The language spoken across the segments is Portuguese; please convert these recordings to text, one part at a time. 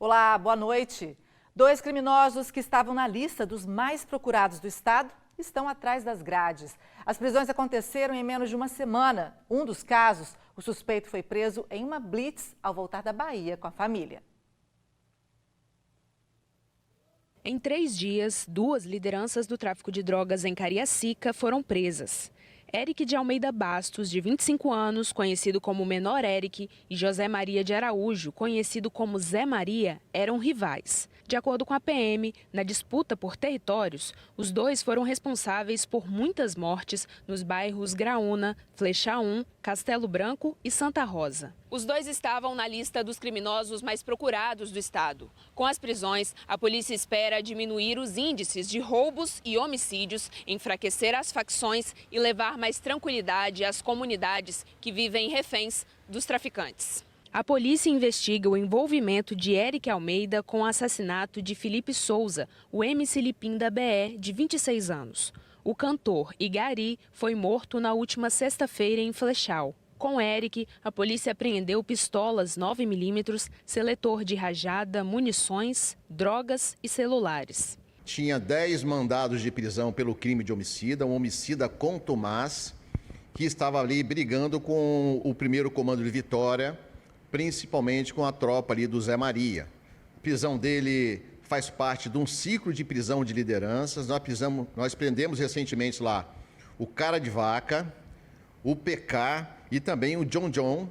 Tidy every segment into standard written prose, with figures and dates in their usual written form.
Olá, boa noite. 2 criminosos que estavam na lista dos mais procurados do estado estão atrás das grades. As prisões aconteceram em menos de uma semana. Um dos casos, o suspeito foi preso em uma blitz ao voltar da Bahia com a família. Em 3 dias, 2 lideranças do tráfico de drogas em Cariacica foram presas. Eric de Almeida Bastos, de 25 anos, conhecido como Menor Eric, e José Maria de Araújo, conhecido como Zé Maria, eram rivais. De acordo com a PM, na disputa por territórios, os 2 foram responsáveis por muitas mortes nos bairros Graúna, Flecha 1, Castelo Branco e Santa Rosa. Os 2 estavam na lista dos criminosos mais procurados do estado. Com as prisões, a polícia espera diminuir os índices de roubos e homicídios, enfraquecer as facções e levar mais tranquilidade às comunidades que vivem reféns dos traficantes. A polícia investiga o envolvimento de Eric Almeida com o assassinato de Felipe Souza, o MC Lipim da BE, de 26 anos. O cantor Igari foi morto na última sexta-feira em Flechal. Com Eric, a polícia apreendeu pistolas 9mm, seletor de rajada, munições, drogas e celulares. Tinha 10 mandados de prisão pelo crime de homicida, um homicida contumaz, que estava ali brigando com o primeiro comando de Vitória, principalmente com a tropa ali do Zé Maria. A prisão dele faz parte de um ciclo de prisão de lideranças. Nós prendemos recentemente lá o Cara de Vaca, o PK e também o John.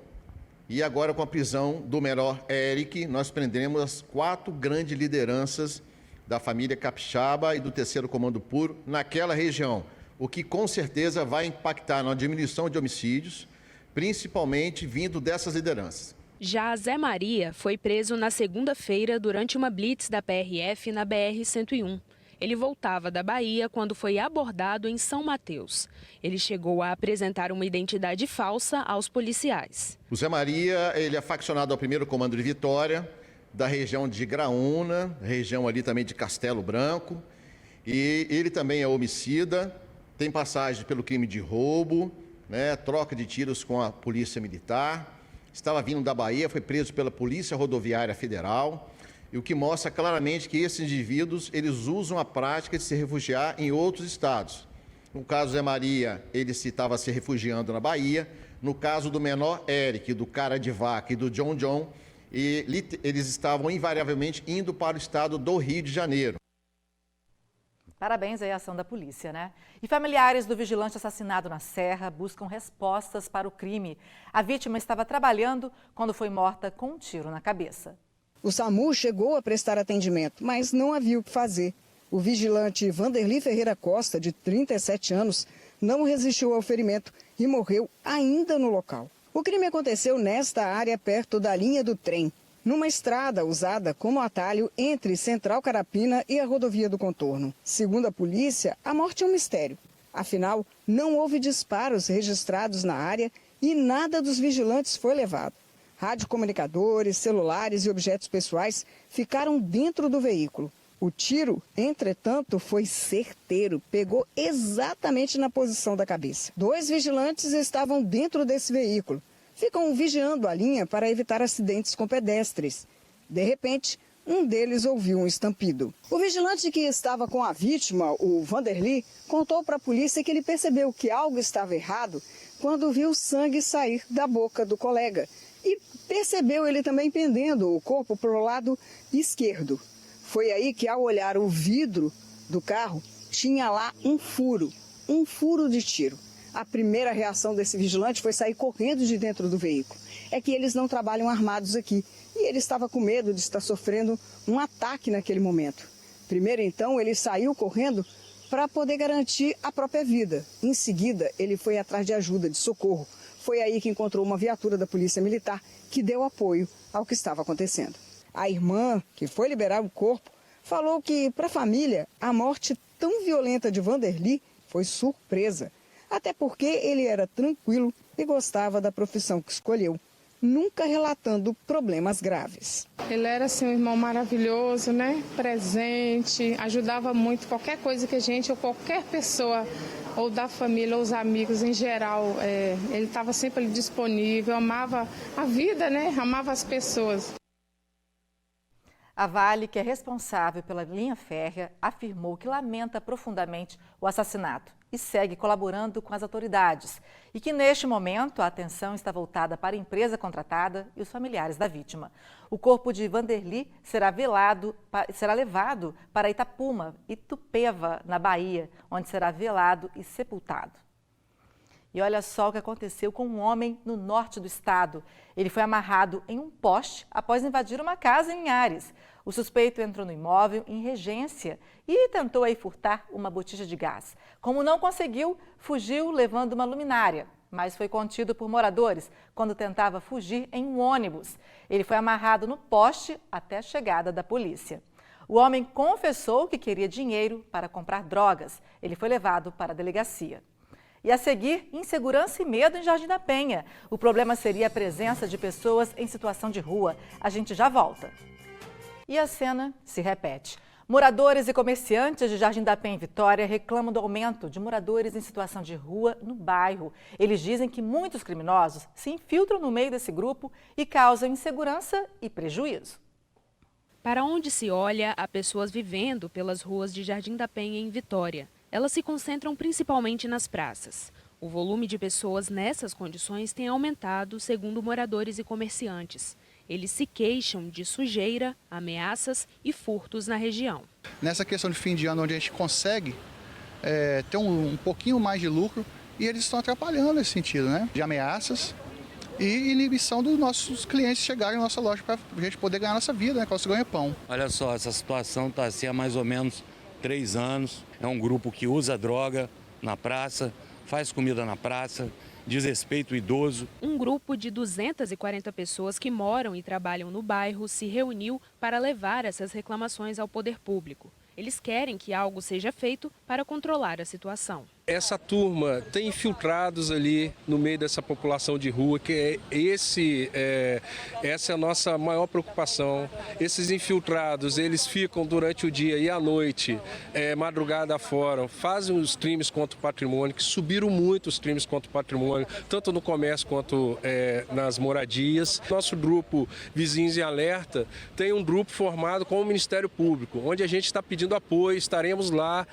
E agora, com a prisão do menor Eric, nós prendemos as 4 grandes lideranças da família Capixaba e do 3º Comando Puro naquela região, o que com certeza vai impactar na diminuição de homicídios, principalmente vindo dessas lideranças. Já Zé Maria foi preso na segunda-feira durante uma blitz da PRF na BR-101. Ele voltava da Bahia quando foi abordado em São Mateus. Ele chegou a apresentar uma identidade falsa aos policiais. O Zé Maria, ele é faccionado ao 1º Comando de Vitória, da região de Graúna, região ali também de Castelo Branco. E ele também é homicida, tem passagem pelo crime de roubo, troca de tiros com a Polícia Militar. Estava vindo da Bahia, foi preso pela Polícia Rodoviária Federal, e o que mostra claramente que esses indivíduos, eles usam a prática de se refugiar em outros estados. No caso do Zé Maria, ele estava se refugiando na Bahia. No caso do menor Eric, do Cara de Vaca e do John, eles estavam invariavelmente indo para o estado do Rio de Janeiro. Parabéns aí à ação da polícia, né? E familiares do vigilante assassinado na Serra buscam respostas para o crime. A vítima estava trabalhando quando foi morta com um tiro na cabeça. O SAMU chegou a prestar atendimento, mas não havia o que fazer. O vigilante Vanderly Ferreira Costa, de 37 anos, não resistiu ao ferimento e morreu ainda no local. O crime aconteceu nesta área perto da linha do trem, numa estrada usada como atalho entre Central Carapina e a rodovia do Contorno. Segundo a polícia, a morte é um mistério. Afinal, não houve disparos registrados na área e nada dos vigilantes foi levado. Radiocomunicadores, celulares e objetos pessoais ficaram dentro do veículo. O tiro, entretanto, foi certeiro, pegou exatamente na posição da cabeça. 2 vigilantes estavam dentro desse veículo. Ficam vigiando a linha para evitar acidentes com pedestres. De repente, um deles ouviu um estampido. O vigilante que estava com a vítima, o Vanderly, contou para a polícia que ele percebeu que algo estava errado quando viu sangue sair da boca do colega. E percebeu ele também pendendo o corpo para o lado esquerdo. Foi aí que, ao olhar o vidro do carro, tinha lá um furo de tiro. A primeira reação desse vigilante foi sair correndo de dentro do veículo. É que eles não trabalham armados aqui e ele estava com medo de estar sofrendo um ataque naquele momento. Primeiro, então, ele saiu correndo para poder garantir a própria vida. Em seguida, ele foi atrás de ajuda, de socorro. Foi aí que encontrou uma viatura da Polícia Militar que deu apoio ao que estava acontecendo. A irmã, que foi liberar o corpo, falou que, para a família, a morte tão violenta de Vanderly foi surpresa. Até porque ele era tranquilo e gostava da profissão que escolheu, nunca relatando problemas graves. Ele era assim, um irmão maravilhoso, né? Presente, ajudava muito qualquer coisa que a gente ou qualquer pessoa, ou da família, ou os amigos em geral, ele estava sempre ali disponível, amava a vida, né? Amava as pessoas. A Vale, que é responsável pela linha férrea, afirmou que lamenta profundamente o assassinato e segue colaborando com as autoridades. E que, neste momento, a atenção está voltada para a empresa contratada e os familiares da vítima. O corpo de Vanderly será levado para Itupeva, na Bahia, onde será velado e sepultado. E olha só o que aconteceu com um homem no norte do estado. Ele foi amarrado em um poste após invadir uma casa em Ares. O suspeito entrou no imóvel em Regência e tentou aí furtar uma botija de gás. Como não conseguiu, fugiu levando uma luminária, mas foi contido por moradores quando tentava fugir em um ônibus. Ele foi amarrado no poste até a chegada da polícia. O homem confessou que queria dinheiro para comprar drogas. Ele foi levado para a delegacia. E a seguir, insegurança e medo em Jardim da Penha. O problema seria a presença de pessoas em situação de rua. A gente já volta. E a cena se repete. Moradores e comerciantes de Jardim da Penha e Vitória reclamam do aumento de moradores em situação de rua no bairro. Eles dizem que muitos criminosos se infiltram no meio desse grupo e causam insegurança e prejuízo. Para onde se olha, há pessoas vivendo pelas ruas de Jardim da Penha em Vitória. Elas se concentram principalmente nas praças. O volume de pessoas nessas condições tem aumentado, segundo moradores e comerciantes. Eles se queixam de sujeira, ameaças e furtos na região. Nessa questão de fim de ano, onde a gente consegue ter um pouquinho mais de lucro, e eles estão atrapalhando nesse sentido, né? De ameaças e inibição dos nossos clientes chegarem na nossa loja para a gente poder ganhar nossa vida, né? Com o nosso ganha-pão. Olha só, essa situação está assim há mais ou menos 3 anos. É um grupo que usa droga na praça, faz comida na praça, desrespeita o idoso. Um grupo de 240 pessoas que moram e trabalham no bairro se reuniu para levar essas reclamações ao poder público. Eles querem que algo seja feito para controlar a situação. Essa turma tem infiltrados ali no meio dessa população de rua, que essa é a nossa maior preocupação. Esses infiltrados, eles ficam durante o dia e à noite, madrugada fora, fazem os crimes contra o patrimônio, que subiram muito os crimes contra o patrimônio, tanto no comércio quanto nas moradias. Nosso grupo Vizinhos em Alerta tem um grupo formado com o Ministério Público, onde a gente está pedindo apoio, estaremos lá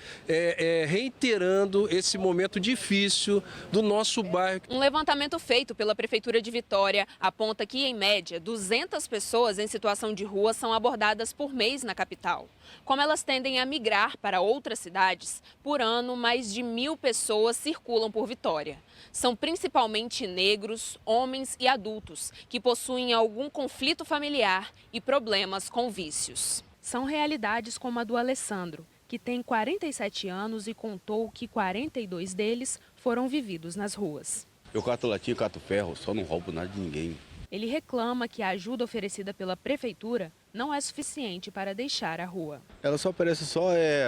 reiterando esse momento difícil do nosso bairro. Um levantamento feito pela Prefeitura de Vitória aponta que, em média, 200 pessoas em situação de rua são abordadas por mês na capital. Como elas tendem a migrar para outras cidades, por ano, mais de 1.000 pessoas circulam por Vitória. São principalmente negros, homens e adultos que possuem algum conflito familiar e problemas com vícios. São realidades como a do Alessandro, que tem 47 anos e contou que 42 deles foram vividos nas ruas. Eu cato latinha, cato ferro, só não roubo nada de ninguém. Ele reclama que a ajuda oferecida pela prefeitura não é suficiente para deixar a rua. Ela só oferece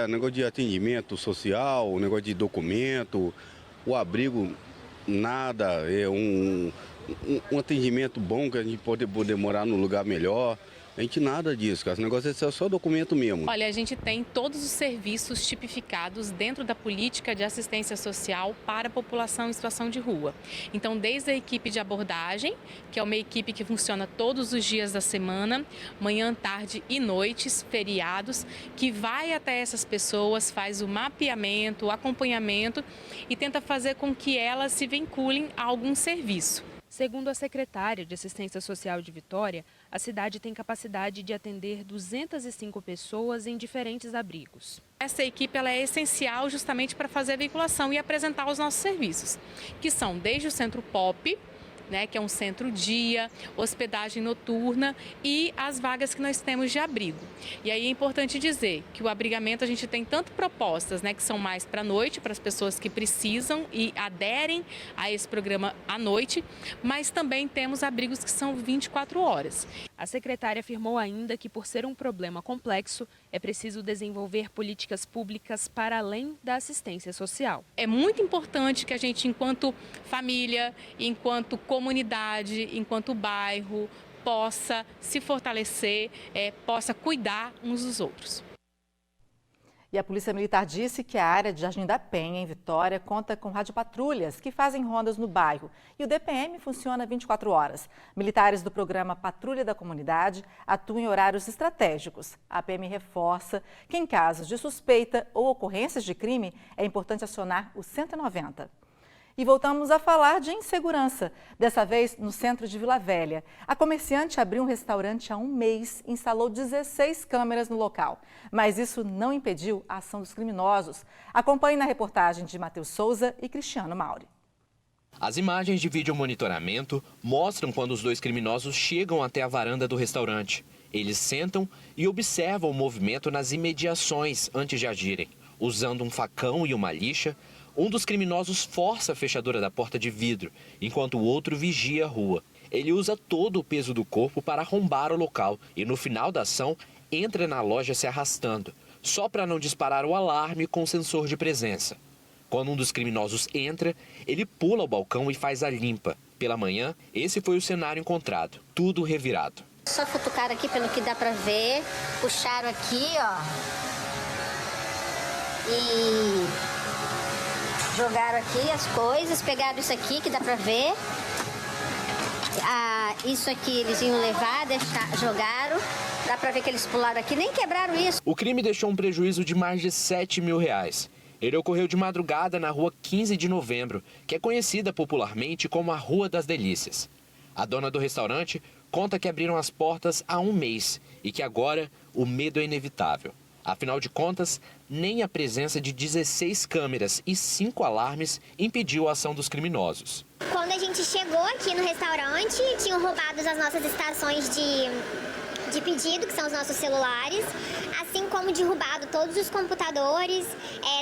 negócio de atendimento social, negócio de documento, o abrigo, nada, um atendimento bom que a gente pode poder morar num lugar melhor. A gente nada disso, cara. Esse negócio é só documento mesmo. Olha, a gente tem todos os serviços tipificados dentro da política de assistência social para a população em situação de rua. Então, desde a equipe de abordagem, que é uma equipe que funciona todos os dias da semana, manhã, tarde e noites, feriados, que vai até essas pessoas, faz o mapeamento, o acompanhamento e tenta fazer com que elas se vinculem a algum serviço. Segundo a secretária de Assistência Social de Vitória, a cidade tem capacidade de atender 205 pessoas em diferentes abrigos. Essa equipe ela é essencial justamente para fazer a vinculação e apresentar os nossos serviços, que são desde o Centro Pop, que é um centro-dia, hospedagem noturna e as vagas que nós temos de abrigo. E aí é importante dizer que o abrigamento a gente tem tanto propostas, que são mais para a noite, para as pessoas que precisam e aderem a esse programa à noite, mas também temos abrigos que são 24 horas. A secretária afirmou ainda que, por ser um problema complexo, é preciso desenvolver políticas públicas para além da assistência social. É muito importante que a gente, enquanto família, enquanto comunidade, enquanto bairro, possa se fortalecer, possa cuidar uns dos outros. E a Polícia Militar disse que a área de Jardim da Penha, em Vitória, conta com radiopatrulhas que fazem rondas no bairro. E o DPM funciona 24 horas. Militares do programa Patrulha da Comunidade atuam em horários estratégicos. A PM reforça que, em casos de suspeita ou ocorrências de crime, é importante acionar o 190. E voltamos a falar de insegurança, dessa vez no centro de Vila Velha. A comerciante abriu um restaurante há um mês e instalou 16 câmeras no local. Mas isso não impediu a ação dos criminosos. Acompanhe na reportagem de Matheus Souza e Cristiano Mauri. As imagens de vídeo monitoramento mostram quando os dois criminosos chegam até a varanda do restaurante. Eles sentam e observam o movimento nas imediações antes de agirem. Usando um facão e uma lixa, um dos criminosos força a fechadura da porta de vidro, enquanto o outro vigia a rua. Ele usa todo o peso do corpo para arrombar o local e, no final da ação, entra na loja se arrastando, só para não disparar o alarme com o sensor de presença. Quando um dos criminosos entra, ele pula o balcão e faz a limpa. Pela manhã, esse foi o cenário encontrado, tudo revirado. Só futucaram aqui pelo que dá para ver, puxaram aqui, ó, e jogaram aqui as coisas, pegaram isso aqui que dá pra ver. Isso aqui eles iam levar, jogaram. Dá pra ver que eles pularam aqui, nem quebraram isso. O crime deixou um prejuízo de mais de R$7 mil. Ele ocorreu de madrugada na rua 15 de novembro, que é conhecida popularmente como a Rua das Delícias. A dona do restaurante conta que abriram as portas há um mês e que agora o medo é inevitável. Afinal de contas, nem a presença de 16 câmeras e 5 alarmes impediu a ação dos criminosos. Quando a gente chegou aqui no restaurante, tinham roubado as nossas estações de pedido, que são os nossos celulares, assim como derrubado todos os computadores,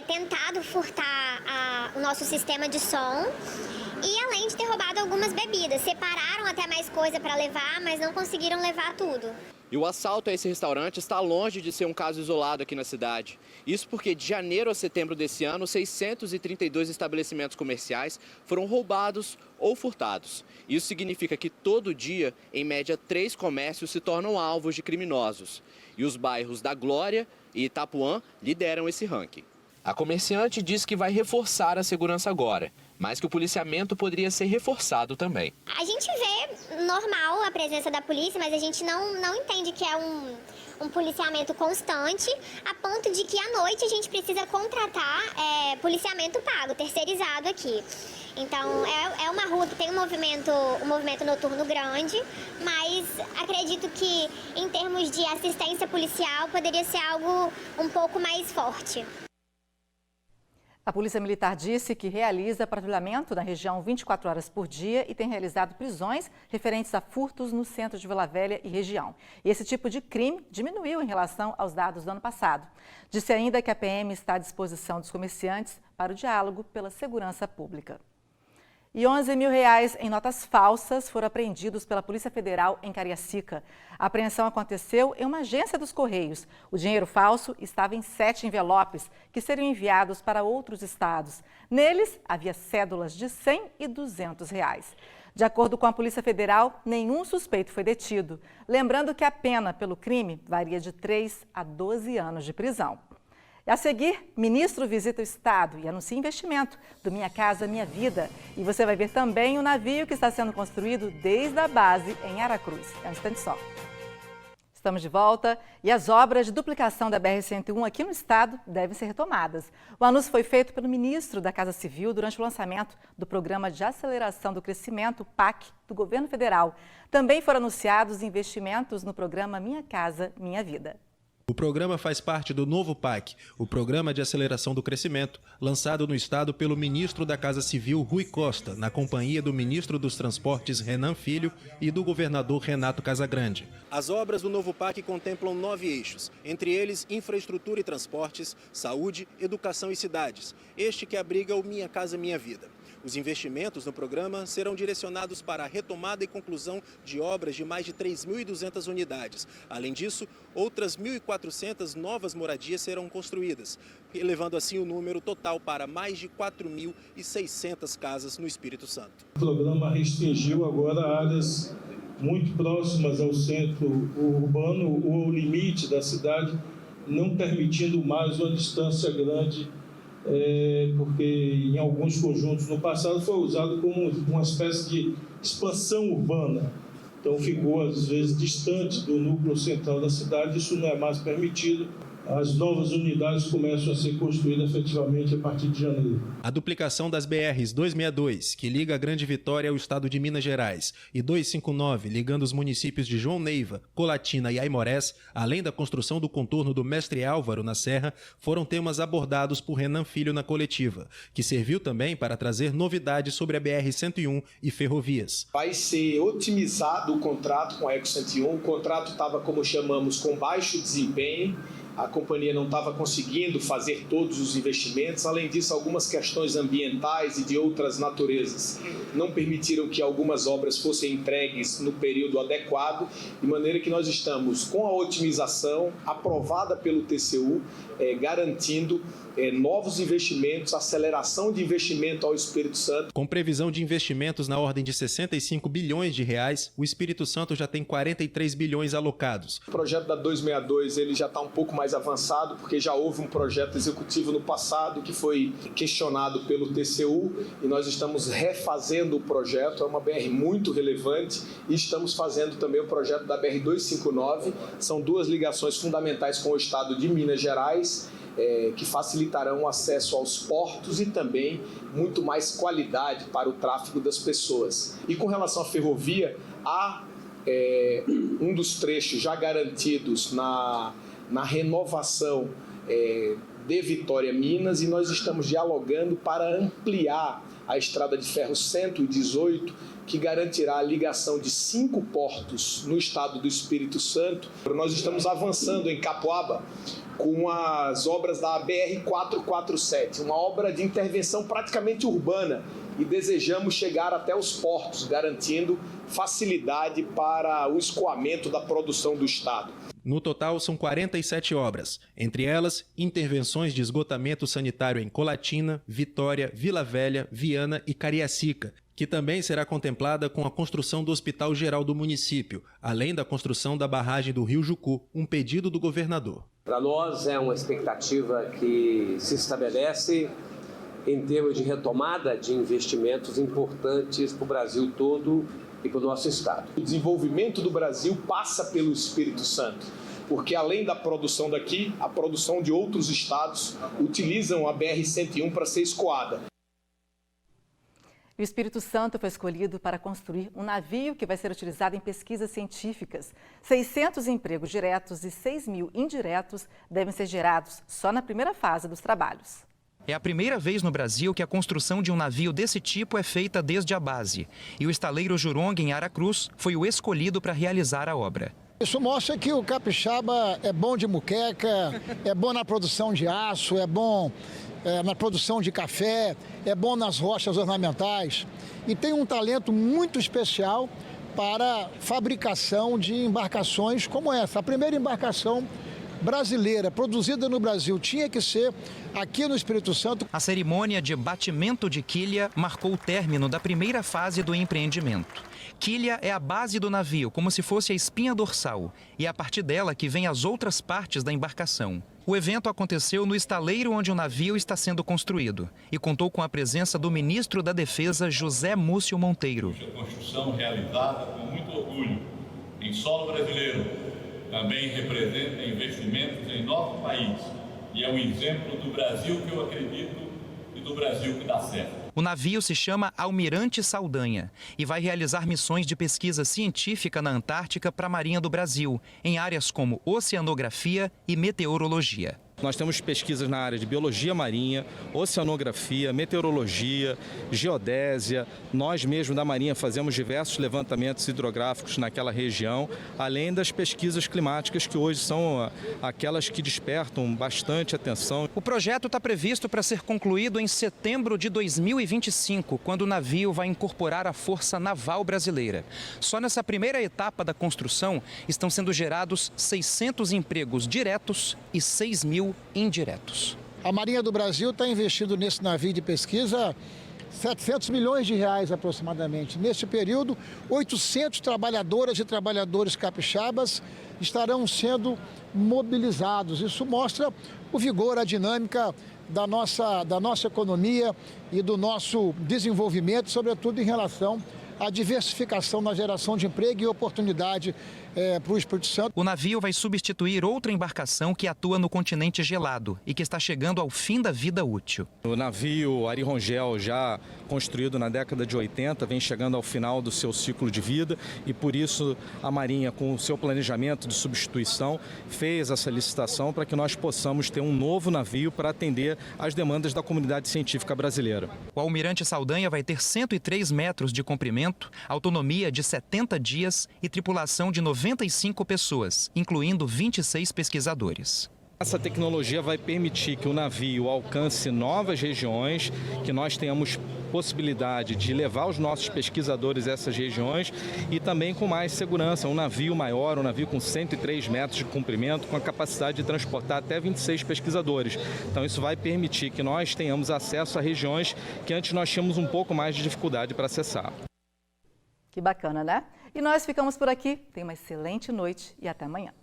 tentado furtar o nosso sistema de som e além de ter roubado algumas bebidas. Separaram até mais coisa para levar, mas não conseguiram levar tudo. E o assalto a esse restaurante está longe de ser um caso isolado aqui na cidade. Isso porque de janeiro a setembro desse ano, 632 estabelecimentos comerciais foram roubados ou furtados. Isso significa que todo dia, em média, 3 comércios se tornam alvos de criminosos. E os bairros da Glória e Itapuã lideram esse ranking. A comerciante diz que vai reforçar a segurança agora, mas que o policiamento poderia ser reforçado também. A gente vê normal a presença da polícia, mas a gente não entende que é um policiamento constante, a ponto de que à noite a gente precisa contratar policiamento pago, terceirizado aqui. Então é uma rua que tem um movimento noturno grande, mas acredito que em termos de assistência policial poderia ser algo um pouco mais forte. A Polícia Militar disse que realiza patrulhamento na região 24 horas por dia e tem realizado prisões referentes a furtos no centro de Vila Velha e região. E esse tipo de crime diminuiu em relação aos dados do ano passado. Disse ainda que a PM está à disposição dos comerciantes para o diálogo pela segurança pública. E R$11 mil em notas falsas foram apreendidos pela Polícia Federal em Cariacica. A apreensão aconteceu em uma agência dos Correios. O dinheiro falso estava em 7 envelopes que seriam enviados para outros estados. Neles, havia cédulas de R$100 e R$200. De acordo com a Polícia Federal, nenhum suspeito foi detido. Lembrando que a pena pelo crime varia de 3 a 12 anos de prisão. A seguir, ministro visita o estado e anuncia investimento do Minha Casa Minha Vida. E você vai ver também o navio que está sendo construído desde a base em Aracruz. É um instante só. Estamos de volta e as obras de duplicação da BR-101 aqui no estado devem ser retomadas. O anúncio foi feito pelo ministro da Casa Civil durante o lançamento do Programa de Aceleração do Crescimento, PAC, do governo federal. Também foram anunciados investimentos no programa Minha Casa Minha Vida. O programa faz parte do novo PAC, o Programa de Aceleração do Crescimento, lançado no estado pelo ministro da Casa Civil, Rui Costa, na companhia do ministro dos Transportes, Renan Filho, e do governador Renato Casagrande. As obras do novo PAC contemplam 9 eixos, entre eles infraestrutura e transportes, saúde, educação e cidades. Este que abriga o Minha Casa Minha Vida. Os investimentos no programa serão direcionados para a retomada e conclusão de obras de mais de 3.200 unidades. Além disso, outras 1.400 novas moradias serão construídas, elevando assim o número total para mais de 4.600 casas no Espírito Santo. O programa restringiu agora áreas muito próximas ao centro urbano, o limite da cidade, não permitindo mais uma distância grande, porque em alguns conjuntos no passado foi usado como uma espécie de expansão urbana. Então ficou, às vezes, distante do núcleo central da cidade, isso não é mais permitido. As novas unidades começam a ser construídas efetivamente a partir de janeiro. A duplicação das BRs 262, que liga a Grande Vitória ao estado de Minas Gerais, e 259, ligando os municípios de João Neiva, Colatina e Aimorés, além da construção do contorno do Mestre Álvaro na Serra, foram temas abordados por Renan Filho na coletiva, que serviu também para trazer novidades sobre a BR-101 e ferrovias. Vai ser otimizado o contrato com a Eco-101. O contrato estava, como chamamos, com baixo desempenho. A companhia não estava conseguindo fazer todos os investimentos. Além disso, algumas questões ambientais e de outras naturezas não permitiram que algumas obras fossem entregues no período adequado, de maneira que nós estamos com a otimização aprovada pelo TCU, garantindo novos investimentos, aceleração de investimento ao Espírito Santo. Com previsão de investimentos na ordem de 65 bilhões de reais, o Espírito Santo já tem 43 bilhões alocados. O projeto da 262 ele já está um pouco mais avançado, porque já houve um projeto executivo no passado que foi questionado pelo TCU e nós estamos refazendo o projeto. É uma BR muito relevante e estamos fazendo também o projeto da BR-259. São duas ligações fundamentais com o estado de Minas Gerais, que facilitarão o acesso aos portos e também muito mais qualidade para o tráfego das pessoas. E com relação à ferrovia, há um dos trechos já garantidos na renovação de Vitória Minas e nós estamos dialogando para ampliar a estrada de ferro 118, que garantirá a ligação de 5 portos no estado do Espírito Santo. Nós estamos avançando em Capoaba com as obras da BR-447, uma obra de intervenção praticamente urbana, e desejamos chegar até os portos, garantindo facilidade para o escoamento da produção do estado. No total, são 47 obras, entre elas intervenções de esgotamento sanitário em Colatina, Vitória, Vila Velha, Viana e Cariacica, que também será contemplada com a construção do Hospital Geral do município, além da construção da barragem do Rio Jucu, um pedido do governador. Para nós é uma expectativa que se estabelece em termos de retomada de investimentos importantes para o Brasil todo e para o nosso estado. O desenvolvimento do Brasil passa pelo Espírito Santo, porque além da produção daqui, a produção de outros estados utilizam a BR-101 para ser escoada. O Espírito Santo foi escolhido para construir um navio que vai ser utilizado em pesquisas científicas. 600 empregos diretos e 6 mil indiretos devem ser gerados só na primeira fase dos trabalhos. É a primeira vez no Brasil que a construção de um navio desse tipo é feita desde a base. E o estaleiro Jurong, em Aracruz, foi o escolhido para realizar a obra. Isso mostra que o capixaba é bom de muqueca, é bom na produção de aço, é bom na produção de café, é bom nas rochas ornamentais e tem um talento muito especial para fabricação de embarcações como essa. A primeira embarcação brasileira produzida no Brasil tinha que ser aqui no Espírito Santo. A cerimônia de batimento de quilha marcou o término da primeira fase do empreendimento. Quilha é a base do navio, como se fosse a espinha dorsal, e é a partir dela que vem as outras partes da embarcação. O evento aconteceu no estaleiro onde o navio está sendo construído e contou com a presença do ministro da Defesa, José Múcio Monteiro. A construção realizada com muito orgulho em solo brasileiro também representa investimentos em nosso país e é um exemplo do Brasil que eu acredito e do Brasil que dá certo. O navio se chama Almirante Saldanha e vai realizar missões de pesquisa científica na Antártica para a Marinha do Brasil, em áreas como oceanografia e meteorologia. Nós temos pesquisas na área de biologia marinha, oceanografia, meteorologia, geodésia. Nós mesmos da Marinha fazemos diversos levantamentos hidrográficos naquela região, além das pesquisas climáticas que hoje são aquelas que despertam bastante atenção. O projeto está previsto para ser concluído em setembro de 2025, quando o navio vai incorporar a Força Naval Brasileira. Só nessa primeira etapa da construção estão sendo gerados 600 empregos diretos e 6 mil indiretos. A Marinha do Brasil está investindo nesse navio de pesquisa 700 milhões de reais aproximadamente. Neste período, 800 trabalhadoras e trabalhadores capixabas estarão sendo mobilizados. Isso mostra o vigor, a dinâmica da nossa economia e do nosso desenvolvimento, sobretudo em relação à diversificação na geração de emprego e oportunidade para o Espírito Santo. O navio vai substituir outra embarcação que atua no continente gelado e que está chegando ao fim da vida útil. O navio Ari Rongel, já construído na década de 80, vem chegando ao final do seu ciclo de vida e por isso a Marinha, com o seu planejamento de substituição, fez essa licitação para que nós possamos ter um novo navio para atender às demandas da comunidade científica brasileira. O Almirante Saldanha vai ter 103 metros de comprimento, autonomia de 70 dias e tripulação de 95 pessoas, incluindo 26 pesquisadores. Essa tecnologia vai permitir que o navio alcance novas regiões, que nós tenhamos possibilidade de levar os nossos pesquisadores a essas regiões e também com mais segurança. Um navio maior, um navio com 103 metros de comprimento, com a capacidade de transportar até 26 pesquisadores. Então isso vai permitir que nós tenhamos acesso a regiões que antes nós tínhamos um pouco mais de dificuldade para acessar. Que bacana, né? E nós ficamos por aqui. Tenha uma excelente noite e até amanhã.